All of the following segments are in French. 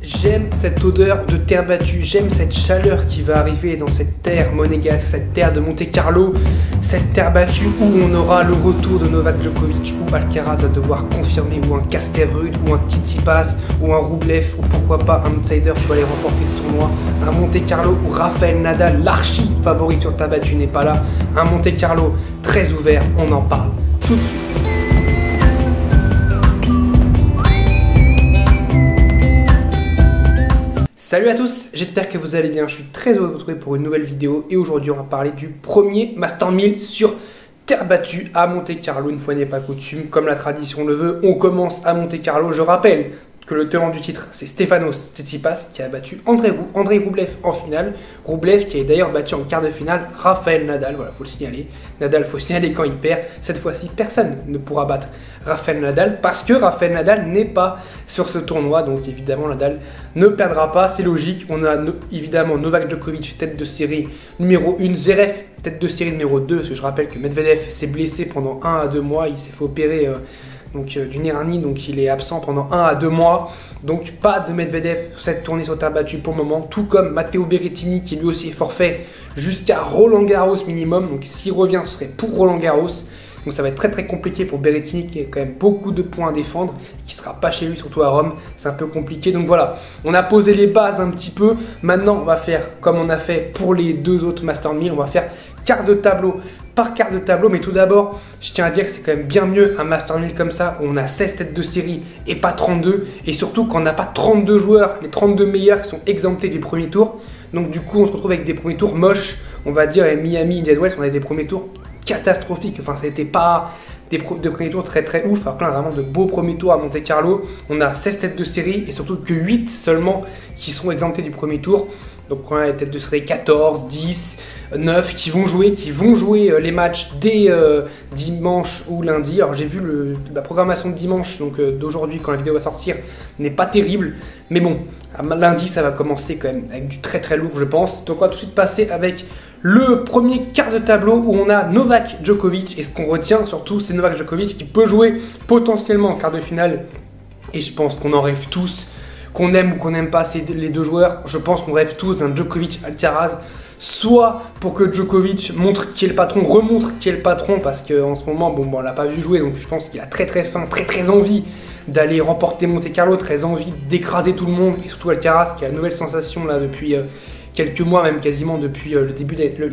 J'aime cette odeur de terre battue, j'aime cette chaleur qui va arriver dans cette terre monégasque, cette terre de Monte-Carlo, cette terre battue où on aura le retour de Novak Djokovic, où Alcaraz va devoir confirmer, ou un Casper Ruud, ou un Tsitsipas, ou un Rublev, ou pourquoi pas un outsider peut aller remporter ce tournoi, un Monte-Carlo où Rafael Nadal, l'archi favori sur terre battue, n'est pas là, un Monte-Carlo très ouvert, on en parle tout de suite. Salut à tous, j'espère que vous allez bien, je suis très heureux de vous retrouver pour une nouvelle vidéo et aujourd'hui on va parler du premier Master 1000 sur terre battue à Monte-Carlo, une fois n'est pas coutume, comme la tradition le veut, on commence à Monte-Carlo. Je rappelle que le tenant du titre c'est Stefanos Tsitsipas qui a battu Andrei Rublev en finale, Rublev qui a d'ailleurs battu en quart de finale Rafael Nadal, voilà, faut le signaler. Nadal, faut signaler quand il perd, cette fois-ci personne ne pourra battre Rafael Nadal parce que Rafael Nadal n'est pas sur ce tournoi, donc évidemment Nadal ne perdra pas, c'est logique. On a évidemment Novak Djokovic, tête de série numéro 1, Zverev, tête de série numéro 2, parce que je rappelle que Medvedev s'est blessé pendant 1 à 2 mois, il s'est fait opérer d'une hernie, donc il est absent pendant 1 à 2 mois, donc pas de Medvedev sur cette tournée sur terre battue pour le moment, tout comme Matteo Berrettini qui lui aussi est forfait jusqu'à Roland Garros minimum, donc s'il revient ce serait pour Roland Garros. Donc ça va être très très compliqué pour Berrettini qui a quand même beaucoup de points à défendre, qui sera pas chez lui, surtout à Rome, c'est un peu compliqué. Donc voilà, on a posé les bases un petit peu. Maintenant on va faire comme on a fait pour les deux autres Master 1000, on va faire quart de tableau par quart de tableau. Mais tout d'abord, je tiens à dire que c'est quand même bien mieux un Master 1000 comme ça, où on a 16 têtes de série et pas 32. Et surtout quand on n'a pas 32 joueurs, les 32 meilleurs qui sont exemptés du premier tour. Donc du coup on se retrouve avec des premiers tours moches, on va dire Miami, Indian Wells, on a des premiers tours catastrophique, enfin ça n'était pas des premiers tours très très ouf, alors que là vraiment de beaux premiers tours à Monte-Carlo. On a 16 têtes de série et surtout que 8 seulement qui sont exemptés du premier tour. Donc on a les têtes de série 14, 10, 9 qui vont jouer les matchs dès dimanche ou lundi. Alors j'ai vu la programmation de dimanche, donc d'aujourd'hui quand la vidéo va sortir, n'est pas terrible, mais bon, lundi ça va commencer quand même avec du très très lourd je pense. Donc on va tout de suite passer avec le premier quart de tableau où on a Novak Djokovic, et ce qu'on retient surtout c'est Novak Djokovic qui peut jouer potentiellement en quart de finale, et je pense qu'on en rêve tous, qu'on aime ou qu'on n'aime pas les deux joueurs, je pense qu'on rêve tous d'un Djokovic-Alcaraz, soit pour que Djokovic montre qui est le patron, remontre qui est le patron, parce qu'en ce moment, bon, on l'a pas vu jouer, donc je pense qu'il a très très faim, très très envie d'aller remporter Monte-Carlo, très envie d'écraser tout le monde, et surtout Alcaraz qui a la nouvelle sensation là depuis quelques mois, même quasiment depuis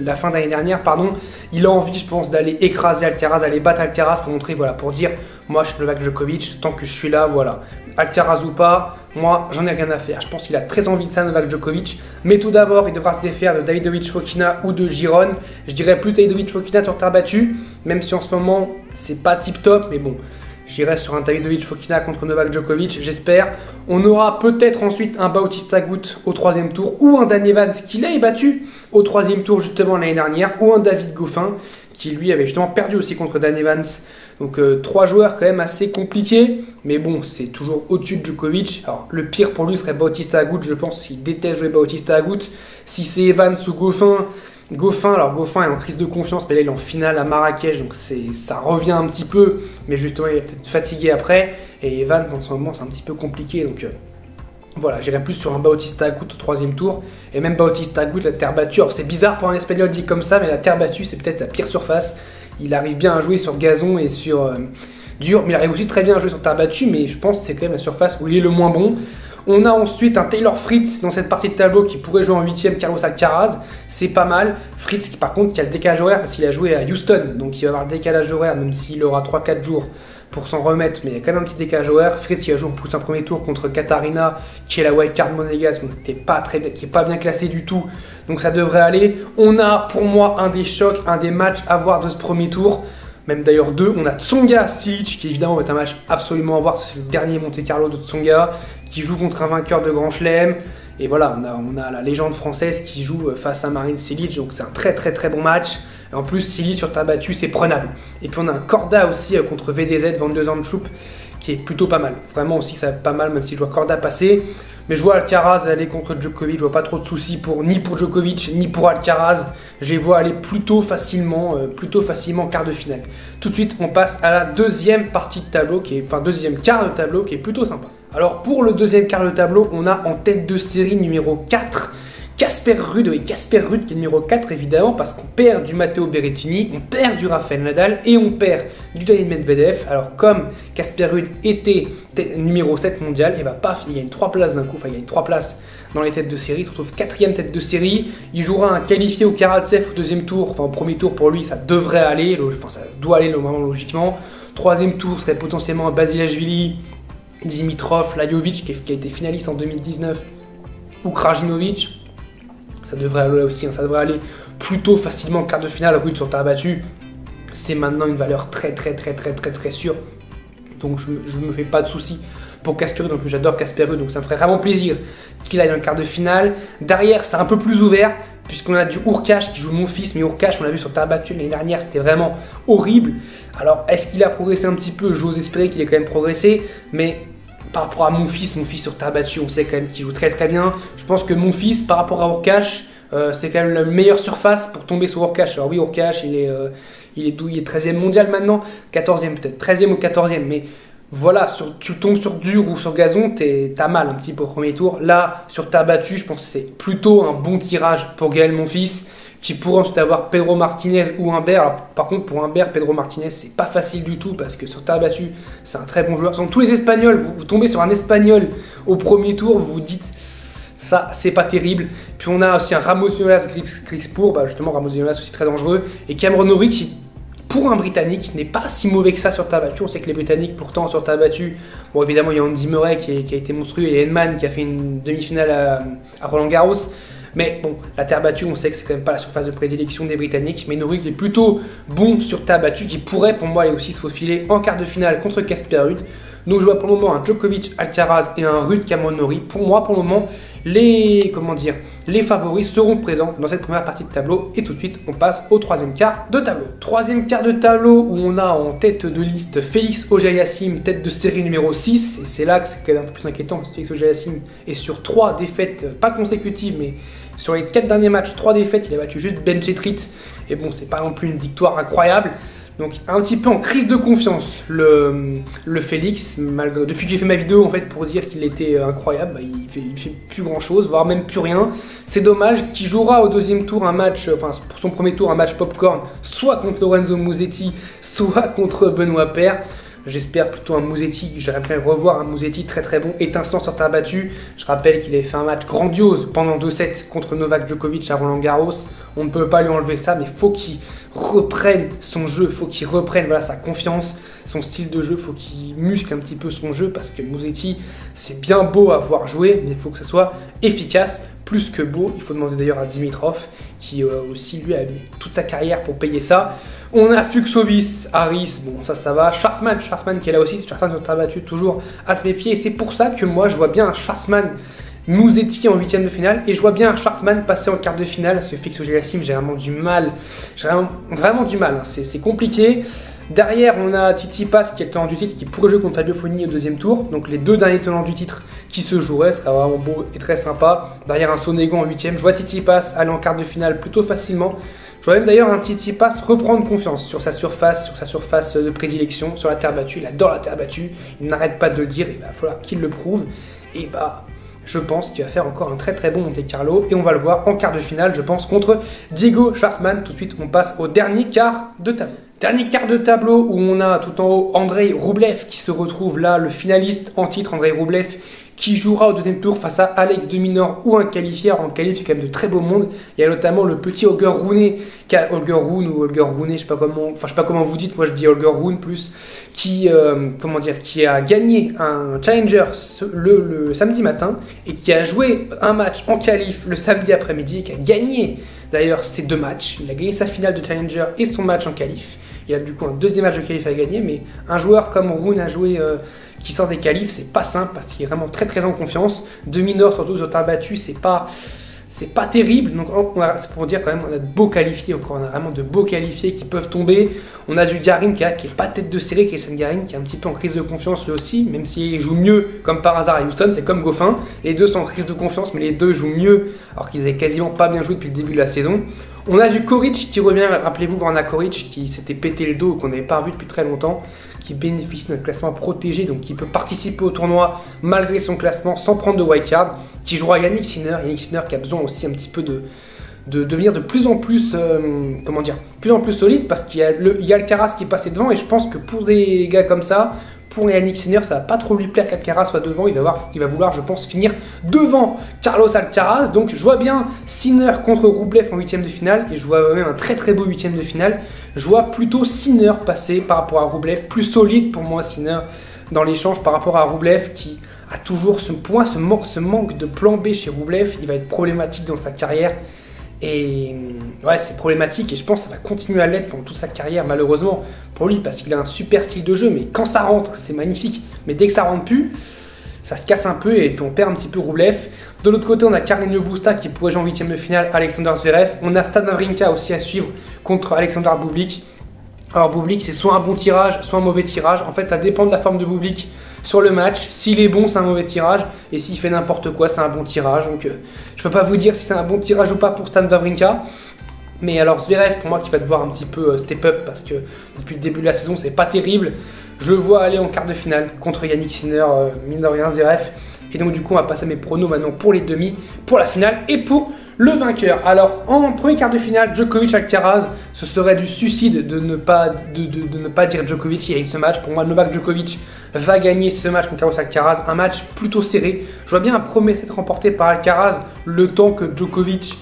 la fin d'année dernière, pardon. Il a envie, je pense, d'aller écraser Alcaraz, d'aller battre Alcaraz pour montrer, voilà, pour dire, moi je suis Novak Djokovic, tant que je suis là, voilà. Alcaraz ou pas, moi j'en ai rien à faire. Je pense qu'il a très envie de ça, Novak Djokovic. Mais tout d'abord, il devra se défaire de Davidovich Fokina ou de Giron. Je dirais plus Davidovich Fokina sur terre battue, même si en ce moment c'est pas tip top, mais bon. J'irai sur un Davidovich Fokina contre Novak Djokovic, j'espère. On aura peut-être ensuite un Bautista Agut au 3e tour, ou un Dan Evans qui l'a battu au 3e tour justement l'année dernière, ou un David Goffin qui lui avait justement perdu aussi contre Dan Evans. Donc 3 joueurs quand même assez compliqués, mais bon, c'est toujours au-dessus de Djokovic. Alors le pire pour lui serait Bautista Agut, je pense, s'il déteste jouer Bautista Agut. Si c'est Evans ou Goffin, alors Goffin est en crise de confiance, mais là il est en finale à Marrakech, donc ça revient un petit peu, mais justement il est peut-être fatigué après, et Evans en ce moment c'est un petit peu compliqué, donc voilà, j'irai plus sur un Bautista Agut au 3e tour, et même Bautista Agut, la terre battue, alors c'est bizarre pour un espagnol dit comme ça, mais la terre battue c'est peut-être sa pire surface. Il arrive bien à jouer sur gazon et sur dur, mais il arrive aussi très bien à jouer sur terre battue, mais je pense que c'est quand même la surface où il est le moins bon. On a ensuite un Taylor Fritz dans cette partie de tableau qui pourrait jouer en 8e, Carlos Alcaraz, c'est pas mal. Fritz qui par contre qui a le décalage horaire parce qu'il a joué à Houston, donc il va avoir le décalage horaire même s'il aura 3-4 jours pour s'en remettre, mais il y a quand même un petit décalage horaire. Fritz qui a joué en plus un premier tour contre Katarina qui est la wildcard monégasque, qui est pas bien classée du tout, donc ça devrait aller. On a pour moi un des chocs, un des matchs à voir de ce premier tour, même d'ailleurs deux. On a Tsonga Silic qui évidemment va être un match absolument à voir, c'est le dernier Monte-Carlo de Tsonga qui joue contre un vainqueur de Grand Chelem, et voilà, on a la légende française qui joue face à Marin Cilic, donc c'est un très très très bon match. Et en plus Cilic sur terre battue c'est prenable, et puis on a un Korda aussi contre VDZ, Van de Zandschulp, qui est plutôt pas mal, vraiment aussi ça va être pas mal, même si je vois Korda passer. Mais je vois Alcaraz aller contre Djokovic, je vois pas trop de soucis ni pour Djokovic ni pour Alcaraz. Je les vois aller plutôt facilement en quart de finale. Tout de suite, on passe à la deuxième partie de tableau, deuxième quart de tableau qui est plutôt sympa. Alors pour le deuxième quart de tableau, on a en tête de série numéro 4 Casper Ruud, oui, Casper Ruud qui est numéro 4 évidemment parce qu'on perd du Matteo Berrettini, on perd du Rafael Nadal et on perd du Daniil Medvedev. Alors comme Casper Ruud était numéro 7 mondial, et bah paf, il gagne 3 places d'un coup, enfin il gagne 3 places dans les têtes de série, il se retrouve 4ème tête de série, il jouera un qualifié au Karatsev au deuxième tour, enfin au premier tour pour lui ça devrait aller, enfin ça doit aller normalement logiquement. Troisième tour serait potentiellement un Basilashvili, Dimitrov, Lajovic qui a été finaliste en 2019 ou Krajinovic. Ça devrait aller aussi, ça devrait aller plutôt facilement en quart de finale. Ruud sur terre battue, c'est maintenant une valeur très sûre. Donc je ne me fais pas de soucis pour Casper Ruud. Donc j'adore Casper Ruud, donc ça me ferait vraiment plaisir qu'il aille en quart de finale. Derrière, c'est un peu plus ouvert puisqu'on a du Hurkacz qui joue mon fils, mais Hurkacz, on l'a vu sur terre battue l'année dernière, c'était vraiment horrible. Alors est-ce qu'il a progressé un petit peu? J'ose espérer qu'il ait quand même progressé, mais par rapport à mon fils sur terre battue, on sait quand même qu'il joue très bien. Je pense que mon fils, par rapport à Hurkacz, c'est quand même la meilleure surface pour tomber sur Hurkacz. Alors oui, Hurkacz, il est 13e mondial maintenant, 14e peut-être, 13e ou 14e, mais voilà, tu tombes sur dur ou sur gazon, t'as mal un petit peu au premier tour. Là, sur terre battue, je pense que c'est plutôt un bon tirage pour Gaël Monfils, qui pourrait ensuite avoir Pedro Martinez ou Humbert. Alors, par contre, pour Humbert, Pedro Martinez, c'est pas facile du tout parce que sur terre battue, c'est un très bon joueur. Ce sont tous les Espagnols. Vous tombez sur un Espagnol au premier tour, vous vous dites ça, c'est pas terrible. Puis on a aussi un Ramos Vinolas Griekspoor, justement Ramos Vinolas aussi très dangereux, et Cameron Norrie qui, pour un Britannique, n'est pas si mauvais que ça sur terre battue. On sait que les Britanniques, pourtant, sur terre battue, bon, évidemment, il y a Andy Murray qui a été monstrueux et Henman qui a fait une demi-finale à Roland Garros. Mais bon, la terre battue, on sait que c'est quand même pas la surface de prédilection des Britanniques. Mais Norrie est plutôt bon sur terre battue, qui pourrait pour moi aller aussi se faufiler en quart de finale contre Casper Ruud. Donc je vois pour le moment un Djokovic Alcaraz et un Ruud Cameron Norrie. Pour moi, pour le moment, les favoris seront présents dans cette première partie de tableau. Et tout de suite, on passe au troisième quart de tableau. Troisième quart de tableau où on a en tête de liste Félix Auger-Aliassime, tête de série numéro 6. Et c'est là que c'est un peu plus inquiétant parce que Félix Auger-Aliassime est sur 3 défaites, pas consécutives, mais sur les 4 derniers matchs, 3 défaites. Il a battu juste Ben Chetrit. Et bon, c'est pas non plus une victoire incroyable. Donc un petit peu en crise de confiance, le Félix, depuis que j'ai fait ma vidéo en fait pour dire qu'il était incroyable, il fait plus grand chose, voire même plus rien. C'est dommage qu'il jouera au deuxième tour un match, enfin pour son premier tour un match popcorn, soit contre Lorenzo Musetti, soit contre Benoît Paire. J'espère plutôt un Musetti, j'aimerais bien revoir un Musetti très bon, étincelant sur terre battue. Je rappelle qu'il avait fait un match grandiose pendant 2-7 contre Novak Djokovic à Roland Garros. On ne peut pas lui enlever ça, mais faut qu'il reprenne son jeu, faut qu'il reprenne voilà, sa confiance, son style de jeu, faut qu'il muscle un petit peu son jeu parce que Musetti, c'est bien beau à voir jouer, mais il faut que ce soit efficace, plus que beau. Il faut demander d'ailleurs à Dimitrov, qui aussi lui a mis toute sa carrière pour payer ça. On a Fucsovics, Harris, bon ça va, Schwartzman qui est là aussi, Schwartzman sur terre battue, toujours à se méfier, et c'est pour ça que moi je vois bien un Schwartzman Musetti en 8ème de finale, et je vois bien un Schwartzman passer en quart de finale, parce que Félix Auger-Aliassime, j'ai vraiment du mal, vraiment du mal, hein. C'est compliqué. Derrière, on a Tsitsipas qui est le tenant du titre, qui pourrait jouer contre Fabio Fognini au deuxième tour. Donc les deux derniers tenants du titre qui se joueraient, ce serait vraiment beau et très sympa. Derrière un Sonego en 8ème, je vois Tsitsipas aller en quart de finale plutôt facilement. Je vois même d'ailleurs un Tsitsipas reprendre confiance sur sa surface de prédilection, sur la terre battue. Il adore la terre battue, il n'arrête pas de le dire, il va falloir qu'il le prouve. Et je pense qu'il va faire encore un très bon Monte Carlo, et on va le voir en quart de finale, je pense, contre Diego Schwartzman. Tout de suite, on passe au dernier quart de tableau. Dernier quart de tableau où on a tout en haut Andrei Roublev qui se retrouve là, le finaliste en titre, Andrei Roublev, qui jouera au deuxième tour face à Alex de Minaur ou un qualifié. En qualif, il y a quand même de très beau monde. Il y a notamment le petit Holger Rune, je sais pas comment vous dites, moi je dis Holger Rune plus, qui a gagné un challenger le samedi matin et qui a joué un match en qualif le samedi après-midi et qui a gagné d'ailleurs ces 2 matchs. Il a gagné sa finale de challenger et son match en qualif. Il a du coup un deuxième match de qualif à gagner, mais un joueur comme Rune a joué qui sort des qualifs, c'est pas simple parce qu'il est vraiment très en confiance. De Minaur, surtout sur terre battue, c'est pas terrible. Donc c'est pour dire quand même, on a de beaux qualifiés, encore on a vraiment de beaux qualifiés qui peuvent tomber. On a du Garin qui est pas tête de série, Christian Garin qui est un petit peu en crise de confiance lui aussi, même s'il joue mieux comme par hasard à Houston, c'est comme Goffin. Les deux sont en crise de confiance, mais les deux jouent mieux alors qu'ils avaient quasiment pas bien joué depuis le début de la saison. On a du Coric qui revient, rappelez-vous Borna Coric qui s'était pété le dos, qu'on n'avait pas revu depuis très longtemps, qui bénéficie d'un classement protégé, donc qui peut participer au tournoi malgré son classement sans prendre de wildcard, qui jouera Yannick Sinner. Yannick Sinner qui a besoin aussi un petit peu de devenir de plus en plus, plus en plus solide, parce qu'il y a Alcaraz qui est passé devant, et je pense que pour des gars comme ça, pour Yannick Sinner, ça va pas trop lui plaire qu'Alcaraz soit devant. Il va vouloir, je pense, finir devant Carlos Alcaraz. Donc je vois bien Sinner contre Roublev en huitième de finale, et je vois même un très très beau huitième de finale. Je vois plutôt Sinner passer par rapport à Roublev, plus solide pour moi Sinner dans l'échange par rapport à Roublev, qui a toujours ce manque de plan B chez Roublev. Il va être problématique dans sa carrière. Et ouais, c'est problématique, et je pense que ça va continuer à l'être pendant toute sa carrière, malheureusement pour lui, parce qu'il a un super style de jeu, mais quand ça rentre, c'est magnifique. Mais dès que ça rentre plus, ça se casse un peu, et puis on perd un petit peu Roublev. De l'autre côté, on a Carreño Busta qui pourrait jouer en huitième de finale, Alexander Zverev. On a Stan Wawrinka aussi à suivre contre Alexander Bublik. Alors Bublik, c'est soit un bon tirage, soit un mauvais tirage. En fait, ça dépend de la forme de Bublik sur le match. S'il est bon, c'est un mauvais tirage, et s'il fait n'importe quoi, c'est un bon tirage. Donc je peux pas vous dire si c'est un bon tirage ou pas pour Stan Wawrinka. Mais alors Zverev, pour moi, qui va devoir un petit peu step up, parce que depuis le début de la saison, c'est pas terrible. Je le vois aller en quart de finale contre Yannick Sinner, mine de rien, Zverev. Et donc du coup, on va passer à mes pronos maintenant pour les demi, pour la finale et pour le vainqueur. Alors, en premier quart de finale, Djokovic-Alcaraz, ce serait du suicide de ne pas dire Djokovic qui gagne ce match. Pour moi, Novak Djokovic va gagner ce match contre Carlos Alcaraz, un match plutôt serré. Je vois bien un premier set remporté par Alcaraz, le temps que Djokovic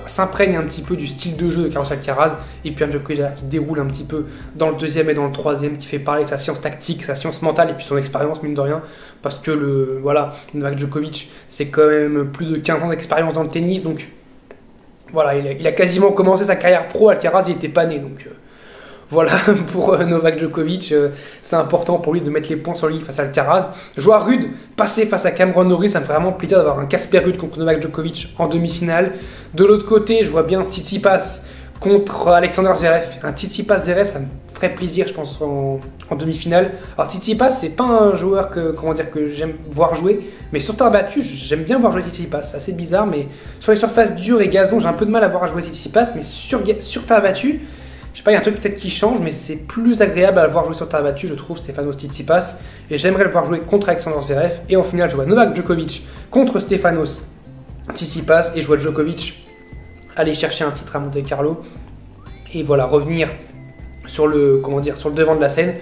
s'imprègne un petit peu du style de jeu de Carlos Alcaraz, et puis un Djokovic qui déroule un petit peu dans le deuxième et dans le troisième, qui fait parler de sa science tactique, sa science mentale et puis son expérience, mine de rien, parce que Novak Djokovic, c'est quand même plus de 15 ans d'expérience dans le tennis, donc voilà, il a quasiment commencé sa carrière pro. Alcaraz, il était pas né, donc voilà, pour Novak Djokovic, c'est important pour lui de mettre les points sur lui face à Alcaraz. Je vois Ruud passer face à Cameron Norrie, ça me fait vraiment plaisir d'avoir un Casper Ruud contre Novak Djokovic en demi-finale. De l'autre côté, je vois bien Tsitsipas contre Alexander Zverev. Un Tsitsipas Zverev, ça me ferait plaisir, je pense, en demi-finale. Alors Tsitsipas, c'est pas un joueur que j'aime voir jouer, mais sur terre battue, j'aime bien voir jouer Tsitsipas. C'est assez bizarre, mais sur les surfaces dures et gazon, j'ai un peu de mal à voir jouer Tsitsipas, mais sur terre battue, je sais pas, il y a un truc peut-être qui change, mais c'est plus agréable à le voir jouer sur terre battue, je trouve, Stefanos Tsitsipas. Et j'aimerais le voir jouer contre Alexander Zverev. Et en finale, je vois Novak Djokovic contre Stefanos Tsitsipas. Et je vois Djokovic aller chercher un titre à Monte Carlo. Et voilà, revenir sur le devant de la scène.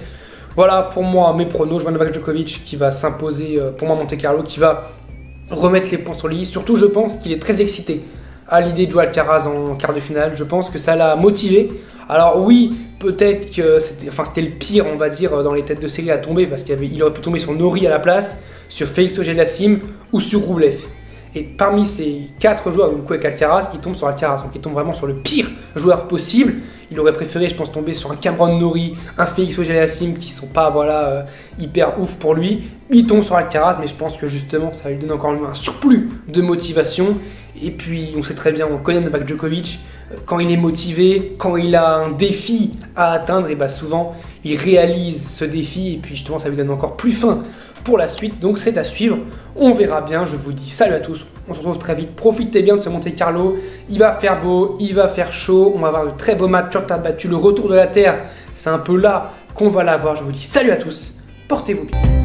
Voilà pour moi mes pronos. Je vois Novak Djokovic qui va s'imposer pour moi à Monte Carlo, qui va remettre les points sur lui. Surtout, je pense qu'il est très excité à l'idée de jouer Alcaraz en quart de finale. Je pense que ça l'a motivé. Alors oui, peut-être que c'était le pire, on va dire, dans les têtes de série à tomber, parce qu'il aurait pu tomber sur Norrie à la place, sur Félix Auger-Aliassime ou sur Roublev. Et parmi ces 4 joueurs, donc avec Alcaraz, il tombe sur Alcaraz, donc il tombe vraiment sur le pire joueur possible. Il aurait préféré, je pense, tomber sur un Cameron Norrie, un Félix Auger-Aliassime qui sont pas hyper ouf pour lui. Il tombe sur Alcaraz, mais je pense que justement ça lui donne encore un surplus de motivation. Et puis on sait très bien, on connaît Novak Djokovic, quand il est motivé, quand il a un défi à atteindre, et souvent il réalise ce défi, et puis justement ça lui donne encore plus faim pour la suite. Donc c'est à suivre, on verra bien. Je vous dis salut à tous, on se retrouve très vite, profitez bien de ce Monte Carlo, il va faire beau, il va faire chaud, on va avoir de très beaux matchs sur terre battue, le retour de la terre, c'est un peu là qu'on va l'avoir. Je vous dis salut à tous, portez-vous bien.